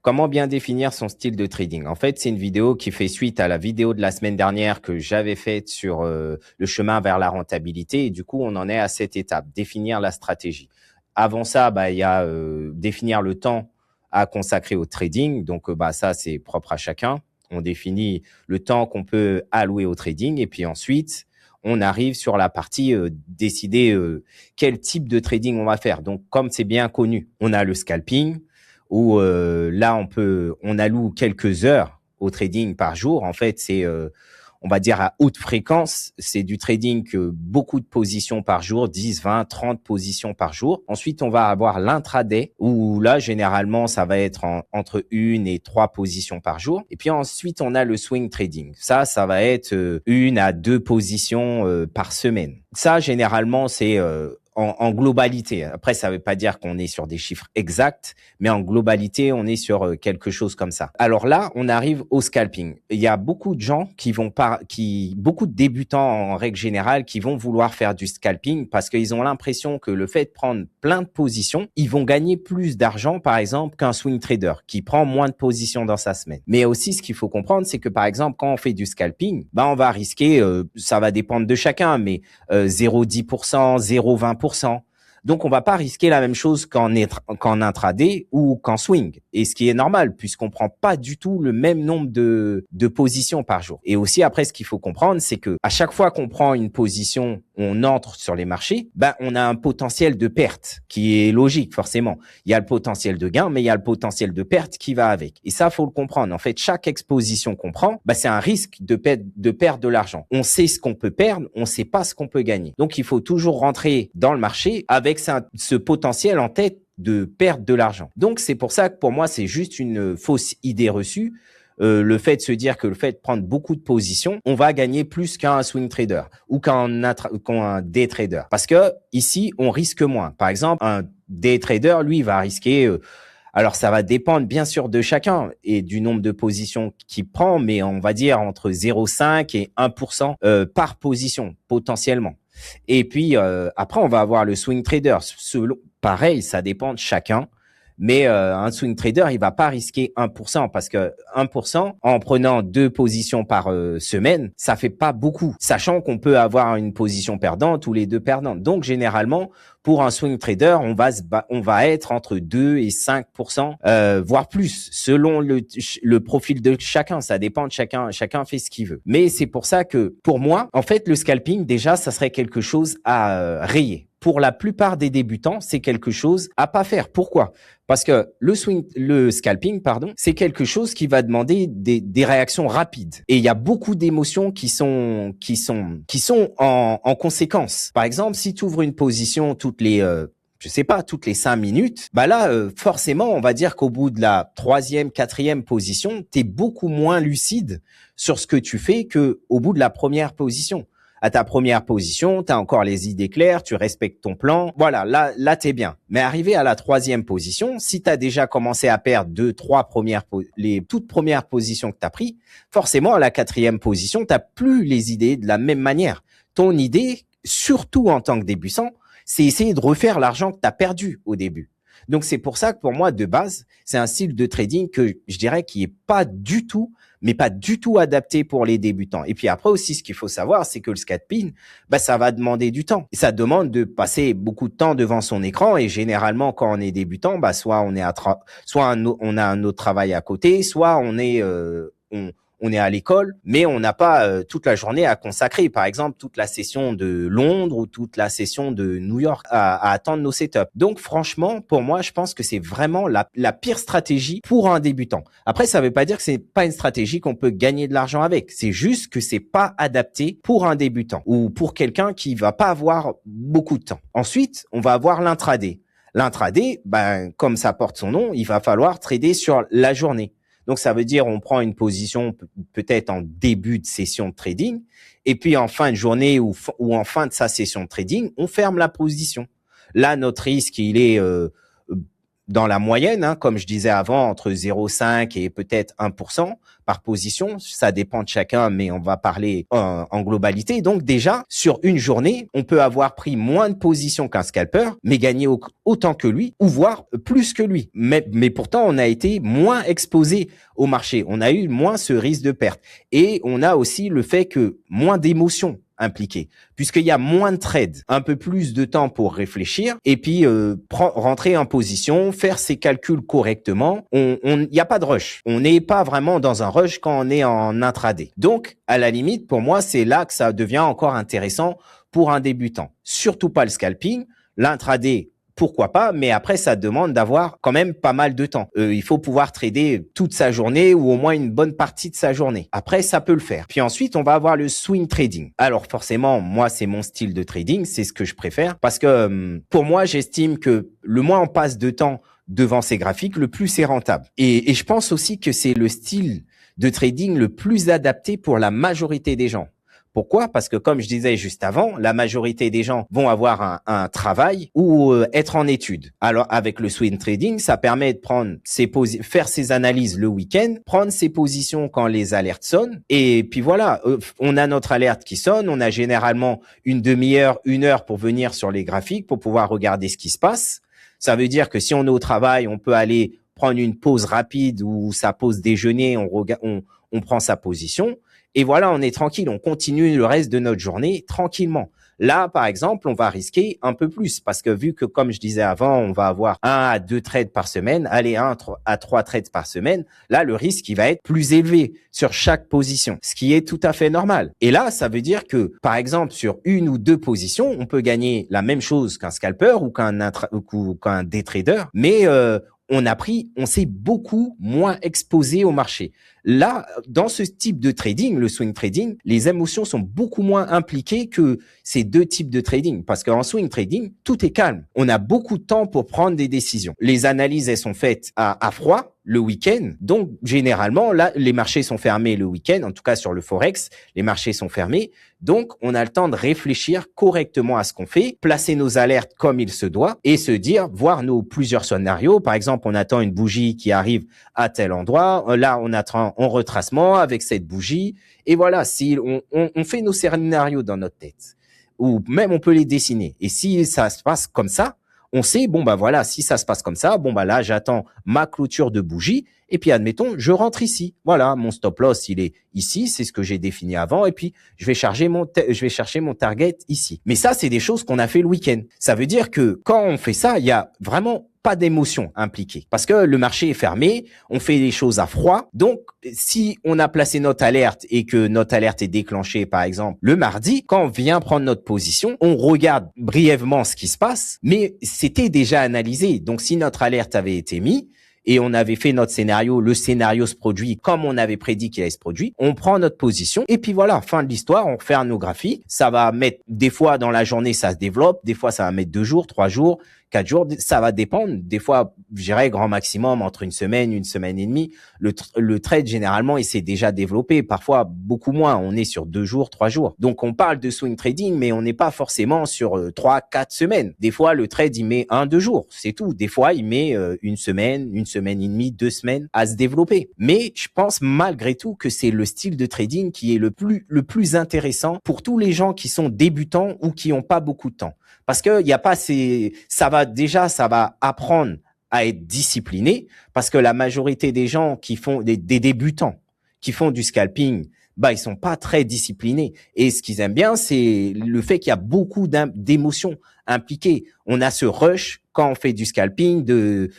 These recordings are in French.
Comment bien définir son style de trading? En fait, c'est une vidéo qui fait suite à la vidéo de la semaine dernière que j'avais faite sur le chemin vers la rentabilité. Et du coup, on en est à cette étape, définir la stratégie. Avant ça, il y a définir le temps à consacrer au trading. Donc, ça, c'est propre à chacun. On définit le temps qu'on peut allouer au trading. Et puis ensuite, on arrive sur la partie décider quel type de trading on va faire. Donc, comme c'est bien connu, on a le scalping où là on alloue quelques heures au trading par jour. En fait, c'est on va dire à haute fréquence, c'est du trading que beaucoup de positions par jour, 10, 20, 30 positions par jour. Ensuite, on va avoir l'intraday où là généralement ça va être entre 1 et 3 positions par jour. Et puis ensuite, on a le swing trading. Ça va être 1 à 2 positions par semaine. Ça généralement c'est en globalité. Après, ça ne veut pas dire qu'on est sur des chiffres exacts, mais en globalité, on est sur quelque chose comme ça. Alors là, on arrive au scalping. Il y a beaucoup de gens beaucoup de débutants en règle générale qui vont vouloir faire du scalping parce qu'ils ont l'impression que le fait de prendre plein de positions, ils vont gagner plus d'argent, par exemple, qu'un swing trader qui prend moins de positions dans sa semaine. Mais aussi, ce qu'il faut comprendre, c'est que par exemple, quand on fait du scalping, on va risquer, ça va dépendre de chacun, mais 0,10%, 0,20%. Donc, on va pas risquer la même chose qu'en intraday ou qu'en swing. Et ce qui est normal, puisqu'on prend pas du tout le même nombre de positions par jour. Et aussi, après, ce qu'il faut comprendre, c'est que à chaque fois qu'on prend une position, on entre sur les marchés, on a un potentiel de perte qui est logique, forcément. Il y a le potentiel de gain, mais il y a le potentiel de perte qui va avec. Et ça, faut le comprendre. En fait, chaque exposition qu'on prend, c'est un risque de perdre de l'argent. On sait ce qu'on peut perdre, on sait pas ce qu'on peut gagner. Donc, il faut toujours rentrer dans le marché avec ce potentiel en tête de perdre de l'argent. Donc, c'est pour ça que pour moi, c'est juste une fausse idée reçue. Le fait de se dire que le fait de prendre beaucoup de positions, on va gagner plus qu'un swing trader ou qu'un day trader. Parce que ici, on risque moins. Par exemple, un day trader, lui, va risquer... alors, ça va dépendre bien sûr de chacun et du nombre de positions qu'il prend, mais on va dire entre 0,5 et 1% par position, potentiellement. Et puis, après, on va avoir le swing trader. Pareil, ça dépend de chacun. Mais un swing trader, il va pas risquer 1% parce que 1% en prenant 2 positions par semaine, ça fait pas beaucoup, sachant qu'on peut avoir une position perdante ou les deux perdantes. Donc généralement, pour un swing trader, on va être entre 2 et 5%, voire plus, selon le profil de chacun. Ça dépend de chacun. Chacun fait ce qu'il veut. Mais c'est pour ça que, pour moi, en fait, le scalping, déjà, ça serait quelque chose à rayer. Pour la plupart des débutants, c'est quelque chose à pas faire. Pourquoi? Parce que le scalping, c'est quelque chose qui va demander des réactions rapides. Et il y a beaucoup d'émotions qui sont en conséquence. Par exemple, si tu ouvres une position toutes les 5 minutes, forcément, on va dire qu'au bout de la 3e, 4e position, tu es beaucoup moins lucide sur ce que tu fais que au bout de la première position. À ta première position, tu as encore les idées claires, tu respectes ton plan. Voilà, là tu es bien. Mais arrivé à la 3e position, si tu as déjà commencé à perdre les toutes premières positions que tu as prises, forcément à la 4e position, tu n'as plus les idées de la même manière. Ton idée, surtout en tant que débutant, c'est essayer de refaire l'argent que tu as perdu au début. Donc, c'est pour ça que pour moi, de base, c'est un style de trading que je dirais qui est pas du tout adapté pour les débutants. Et puis après aussi, ce qu'il faut savoir, c'est que le scalping, ça va demander du temps. Et ça demande de passer beaucoup de temps devant son écran. Et généralement, quand on est débutant, soit on a un autre travail à côté, soit on est à l'école, mais on n'a pas toute la journée à consacrer. Par exemple, toute la session de Londres ou toute la session de New York à attendre nos setups. Donc, franchement, pour moi, je pense que c'est vraiment la pire stratégie pour un débutant. Après, ça ne veut pas dire que c'est pas une stratégie qu'on peut gagner de l'argent avec. C'est juste que c'est pas adapté pour un débutant ou pour quelqu'un qui va pas avoir beaucoup de temps. Ensuite, on va avoir l'intraday. L'intraday, comme ça porte son nom, il va falloir trader sur la journée. Donc, ça veut dire on prend une position peut-être en début de session de trading et puis en fin de journée ou en fin de sa session de trading, on ferme la position. Là, notre risque, il est dans la moyenne, hein, comme je disais avant, entre 0,5 et peut-être 1% par position. Ça dépend de chacun, mais on va parler en globalité. Donc déjà, sur une journée, on peut avoir pris moins de positions qu'un scalper, mais gagner autant que lui, ou voire plus que lui. Mais pourtant, on a été moins exposé au marché. On a eu moins ce risque de perte. Et on a aussi le fait que moins d'émotions impliquées, puisqu'il y a moins de trades, un peu plus de temps pour réfléchir et puis rentrer en position, faire ses calculs correctement. Il n'y a pas de rush. On n'est pas vraiment dans un rush quand on est en intraday. Donc, à la limite, pour moi, c'est là que ça devient encore intéressant pour un débutant. Surtout pas le scalping. L'intraday, pourquoi pas, mais après, ça demande d'avoir quand même pas mal de temps. Il faut pouvoir trader toute sa journée ou au moins une bonne partie de sa journée. Après, ça peut le faire. Puis ensuite, on va avoir le swing trading. Alors forcément, moi, c'est mon style de trading, c'est ce que je préfère parce que pour moi, j'estime que le moins on passe de temps devant ces graphiques, le plus c'est rentable. Et je pense aussi que c'est le style de trading le plus adapté pour la majorité des gens. Pourquoi? Parce que comme je disais juste avant, la majorité des gens vont avoir un travail ou être en études. Alors avec le swing trading, ça permet de prendre faire ses analyses le week-end, prendre ses positions quand les alertes sonnent. Et puis voilà, on a notre alerte qui sonne. On a généralement une demi-heure, 1 heure pour venir sur les graphiques pour pouvoir regarder ce qui se passe. Ça veut dire que si on est au travail, on peut aller prendre une pause rapide ou sa pause déjeuner, on prend sa position. Et voilà, on est tranquille, on continue le reste de notre journée tranquillement. Là, par exemple, on va risquer un peu plus parce que vu que, comme je disais avant, on va avoir 1 à 2 trades par semaine, allez, 1 à 3 trades par semaine, là, le risque, il va être plus élevé sur chaque position, ce qui est tout à fait normal. Et là, ça veut dire que, par exemple, sur 1 ou 2 positions, on peut gagner la même chose qu'un scalper ou qu'un day trader, mais on s'est beaucoup moins exposé au marché. Là, dans ce type de trading, le swing trading, les émotions sont beaucoup moins impliquées que ces deux types de trading. Parce qu'en swing trading, tout est calme. On a beaucoup de temps pour prendre des décisions. Les analyses, elles sont faites à froid le week-end. Donc, généralement, là, les marchés sont fermés le week-end. En tout cas, sur le Forex, les marchés sont fermés. Donc, on a le temps de réfléchir correctement à ce qu'on fait, placer nos alertes comme il se doit et se dire, voir nos plusieurs scénarios. Par exemple, on attend une bougie qui arrive à tel endroit. Là, on attend en retracement avec cette bougie. Et voilà, si on fait nos scénarios dans notre tête ou même on peut les dessiner. Et si ça se passe comme ça, on sait, bon, bah voilà, si ça se passe comme ça, bon, bah là, j'attends ma clôture de bougie. Et puis, admettons, je rentre ici. Voilà, mon stop loss, il est ici. C'est ce que j'ai défini avant. Et puis, je vais chercher mon target ici. Mais ça, c'est des choses qu'on a fait le week-end. Ça veut dire que quand on fait ça, il y a vraiment pas d'émotion impliquée parce que le marché est fermé, on fait les choses à froid. Donc, si on a placé notre alerte et que notre alerte est déclenchée, par exemple, le mardi, quand on vient prendre notre position, on regarde brièvement ce qui se passe, mais c'était déjà analysé. Donc, si notre alerte avait été mise, et on avait fait notre scénario, le scénario se produit comme on avait prédit qu'il allait se produire, on prend notre position et puis voilà, fin de l'histoire, on fait nos graphiques. Ça va mettre, des fois dans la journée, ça se développe, des fois ça va mettre 2 jours, 3 jours, 4 jours, ça va dépendre. Des fois, je dirais grand maximum entre une semaine et demie. Le trade, généralement, il s'est déjà développé. Parfois, beaucoup moins. On est sur 2 jours, 3 jours. Donc, on parle de swing trading, mais on n'est pas forcément sur 3, 4 semaines. Des fois, le trade, il met 1, 2 jours. C'est tout. Des fois, il met une semaine et demie, 2 semaines à se développer. Mais je pense malgré tout que c'est le style de trading qui est le plus intéressant pour tous les gens qui sont débutants ou qui n'ont pas beaucoup de temps. Parce que ça va apprendre à être discipliné parce que la majorité des gens qui font des débutants qui font du scalping, bah, ils sont pas très disciplinés. Et ce qu'ils aiment bien, c'est le fait qu'il y a beaucoup d'émotions impliquées. On a ce rush quand on fait du scalping de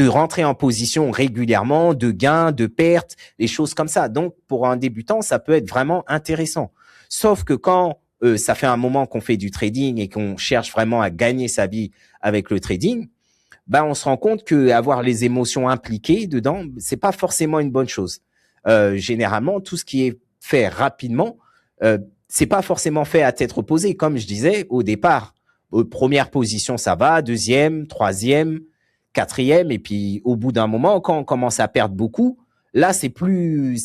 rentrer en position régulièrement, de gains, de pertes, des choses comme ça. Donc, pour un débutant, ça peut être vraiment intéressant. Sauf que quand ça fait un moment qu'on fait du trading et qu'on cherche vraiment à gagner sa vie avec le trading, ben on se rend compte que avoir les émotions impliquées dedans, c'est pas forcément une bonne chose. Généralement, tout ce qui est fait rapidement, c'est pas forcément fait à tête reposée. Comme je disais au départ, première position ça va, deuxième, troisième, quatrième, et puis au bout d'un moment, quand on commence à perdre beaucoup, là c'est plus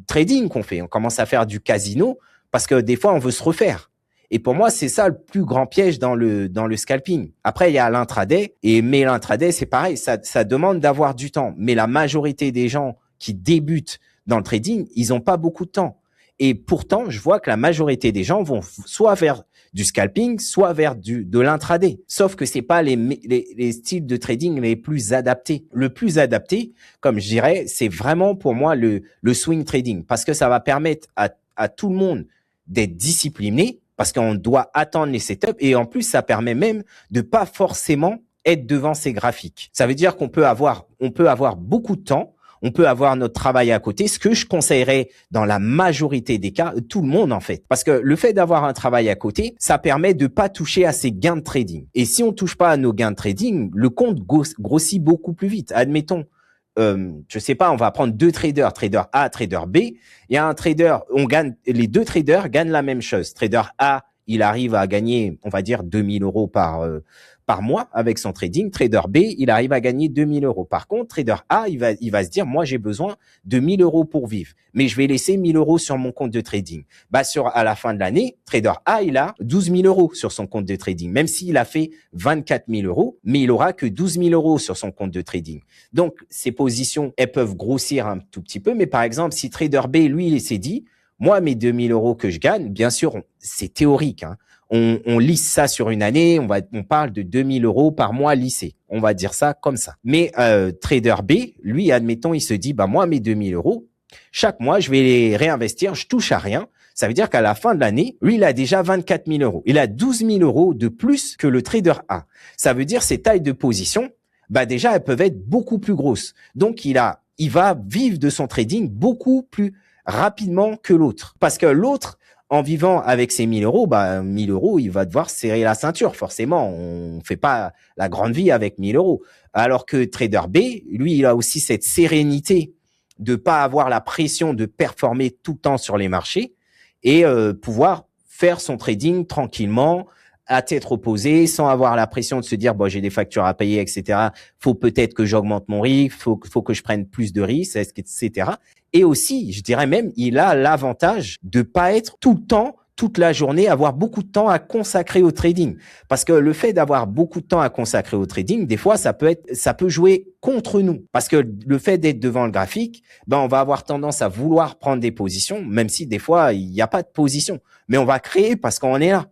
trading qu'on fait. On commence à faire du casino. Parce que des fois, on veut se refaire. Et pour moi, c'est ça le plus grand piège dans le scalping. Après, il y a l'intraday, mais l'intraday, c'est pareil, ça demande d'avoir du temps. Mais la majorité des gens qui débutent dans le trading, ils n'ont pas beaucoup de temps. Et pourtant, je vois que la majorité des gens vont soit vers du scalping, soit vers de l'intraday. Sauf que c'est pas les styles de trading les plus adaptés. Le plus adapté, comme je dirais, c'est vraiment pour moi le swing trading, parce que ça va permettre à tout le monde d'être discipliné, parce qu'on doit attendre les setups, et en plus, ça permet même de pas forcément être devant ces graphiques. Ça veut dire qu'on peut avoir beaucoup de temps. On peut avoir notre travail à côté, ce que je conseillerais dans la majorité des cas, tout le monde en fait. Parce que le fait d'avoir un travail à côté, ça permet de pas toucher à ses gains de trading. Et si on touche pas à nos gains de trading, le compte grossit beaucoup plus vite. Admettons, je sais pas, on va prendre deux traders, trader A, trader B. Il y a un trader, les deux traders gagnent la même chose. Trader A, il arrive à gagner, on va dire, 2000 € par mois avec son trading. Trader B, il arrive à gagner 2000 €. Par contre, trader A, il va se dire, moi, j'ai besoin de 1000 € pour vivre, mais je vais laisser 1000 € sur mon compte de trading. À la fin de l'année, trader A, il a 12 000 € sur son compte de trading, même s'il a fait 24 000 €, mais il aura que 12 000 € sur son compte de trading. Donc, ces positions, elles peuvent grossir un tout petit peu, mais par exemple, si trader B, lui, il s'est dit, moi, mes 2000 € que je gagne, bien sûr, c'est théorique, hein. On lisse ça sur une année, on parle de 2000 € par mois lissé. On va dire ça comme ça. Mais trader B, lui, admettons, il se dit, moi, mes 2000 €, chaque mois, je vais les réinvestir, je touche à rien. Ça veut dire qu'à la fin de l'année, lui, il a déjà 24 000 €. Il a 12 000 € de plus que le trader A. Ça veut dire ses tailles de position, déjà, elles peuvent être beaucoup plus grosses. Donc, il va vivre de son trading beaucoup plus rapidement que l'autre. Parce que l'autre, en vivant avec ses 1000 €, 1000 €, il va devoir serrer la ceinture. Forcément, on fait pas la grande vie avec 1000 €. Alors que trader B, lui, il a aussi cette sérénité de pas avoir la pression de performer tout le temps sur les marchés et pouvoir faire son trading tranquillement, à tête reposée, sans avoir la pression de se dire, j'ai des factures à payer, etc. Faut peut-être que j'augmente mon risque, faut que je prenne plus de risques, etc. Et aussi, je dirais même, il a l'avantage de pas être tout le temps, toute la journée, avoir beaucoup de temps à consacrer au trading. Parce que le fait d'avoir beaucoup de temps à consacrer au trading, des fois, ça peut jouer contre nous. Parce que le fait d'être devant le graphique, on va avoir tendance à vouloir prendre des positions, même si des fois, il n'y a pas de position. Mais on va créer parce qu'on est là.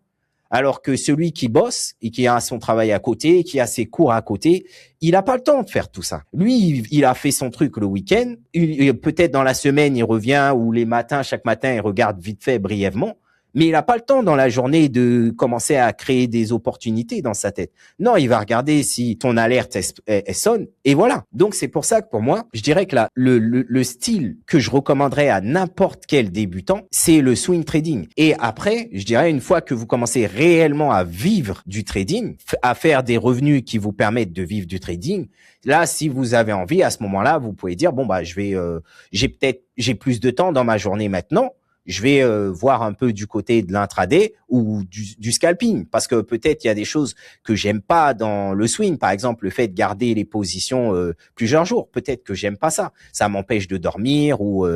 Alors que celui qui bosse et qui a son travail à côté, qui a ses cours à côté, il n'a pas le temps de faire tout ça. Lui, il a fait son truc le week-end. Peut-être dans la semaine, il revient ou les matins, chaque matin, il regarde vite fait, brièvement. Mais il n'a pas le temps dans la journée de commencer à créer des opportunités dans sa tête. Non, il va regarder si ton alerte elle sonne et voilà. Donc c'est pour ça que pour moi, je dirais que le style que je recommanderais à n'importe quel débutant, c'est le swing trading. Et après, je dirais une fois que vous commencez réellement à vivre du trading, à faire des revenus qui vous permettent de vivre du trading, là, si vous avez envie, à ce moment-là, vous pouvez dire j'ai plus de temps dans ma journée maintenant. Je vais voir un peu du côté de l'intraday ou du scalping, parce que peut-être il y a des choses que j'aime pas dans le swing, par exemple le fait de garder les positions plusieurs jours, peut-être que j'aime pas ça, ça m'empêche de dormir ou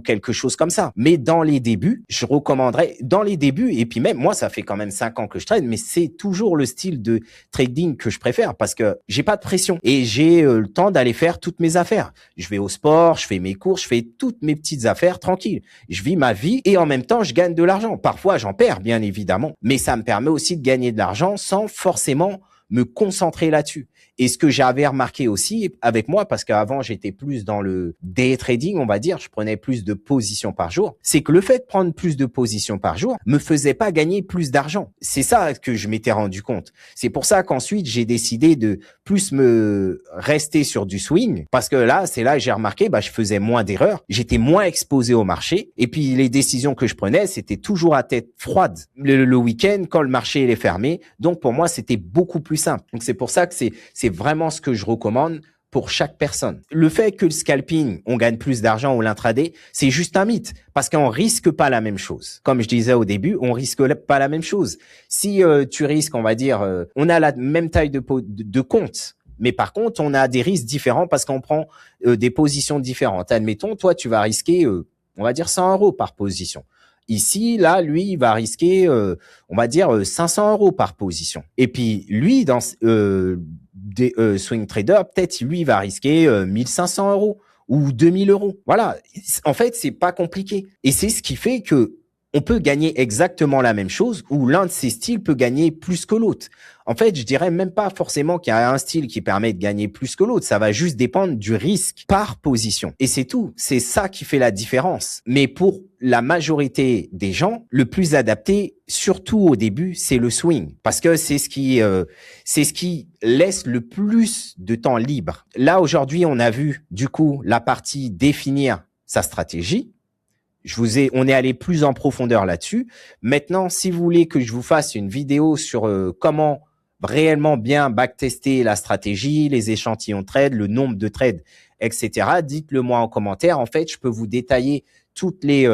quelque chose comme ça. Mais dans les débuts, je recommanderais et puis même moi ça fait quand même 5 ans que je trade, mais c'est toujours le style de trading que je préfère parce que j'ai pas de pression et j'ai le temps d'aller faire toutes mes affaires. Je vais au sport, je fais mes courses, je fais toutes mes petites affaires tranquille. Je vis ma vie et en même temps, je gagne de l'argent. Parfois, j'en perds, bien évidemment, mais ça me permet aussi de gagner de l'argent sans forcément me concentrer là-dessus. Et ce que j'avais remarqué aussi avec moi, parce qu'avant, j'étais plus dans le day trading, on va dire, je prenais plus de positions par jour, c'est que le fait de prendre plus de positions par jour me faisait pas gagner plus d'argent. C'est ça que je m'étais rendu compte. C'est pour ça qu'ensuite, j'ai décidé de plus me rester sur du swing, parce que là, c'est là que j'ai remarqué, je faisais moins d'erreurs, j'étais moins exposé au marché, et puis les décisions que je prenais, c'était toujours à tête froide. Le week-end, quand le marché est fermé, donc pour moi, c'était beaucoup plus simple. Donc c'est pour ça que c'est vraiment ce que je recommande pour chaque personne. Le fait que le scalping, on gagne plus d'argent ou l'intraday, c'est juste un mythe parce qu'on risque pas la même chose. Comme je disais au début, on risque pas la même chose. Si tu risques, on va dire, on a la même taille de compte, mais par contre, on a des risques différents parce qu'on prend des positions différentes. Admettons, toi, tu vas risquer, on va dire 100 € par position. Ici, là, lui, il va risquer, on va dire, 500 € par position. Et puis, lui, dans des swing traders, peut-être, lui, il va risquer 1500 € ou 2000 €. Voilà. En fait, c'est pas compliqué. Et c'est ce qui fait que on peut gagner exactement la même chose ou l'un de ces styles peut gagner plus que l'autre. En fait, je dirais même pas forcément qu'il y a un style qui permet de gagner plus que l'autre. Ça va juste dépendre du risque par position. Et c'est tout. C'est ça qui fait la différence. Mais pour la majorité des gens, le plus adapté, surtout au début, c'est le swing. Parce que c'est ce qui laisse le plus de temps libre. Là, aujourd'hui, on a vu, du coup, la partie définir sa stratégie. On est allé plus en profondeur là-dessus. Maintenant, si vous voulez que je vous fasse une vidéo sur comment réellement bien backtester la stratégie, les échantillons de trades, le nombre de trades, etc., dites-le moi en commentaire. En fait, je peux vous détailler toutes les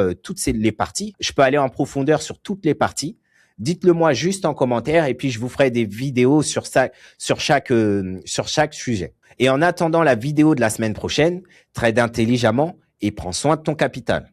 parties. Je peux aller en profondeur sur toutes les parties. Dites-le moi juste en commentaire et puis je vous ferai des vidéos sur chaque sujet. Et en attendant la vidéo de la semaine prochaine, trade intelligemment et prends soin de ton capital.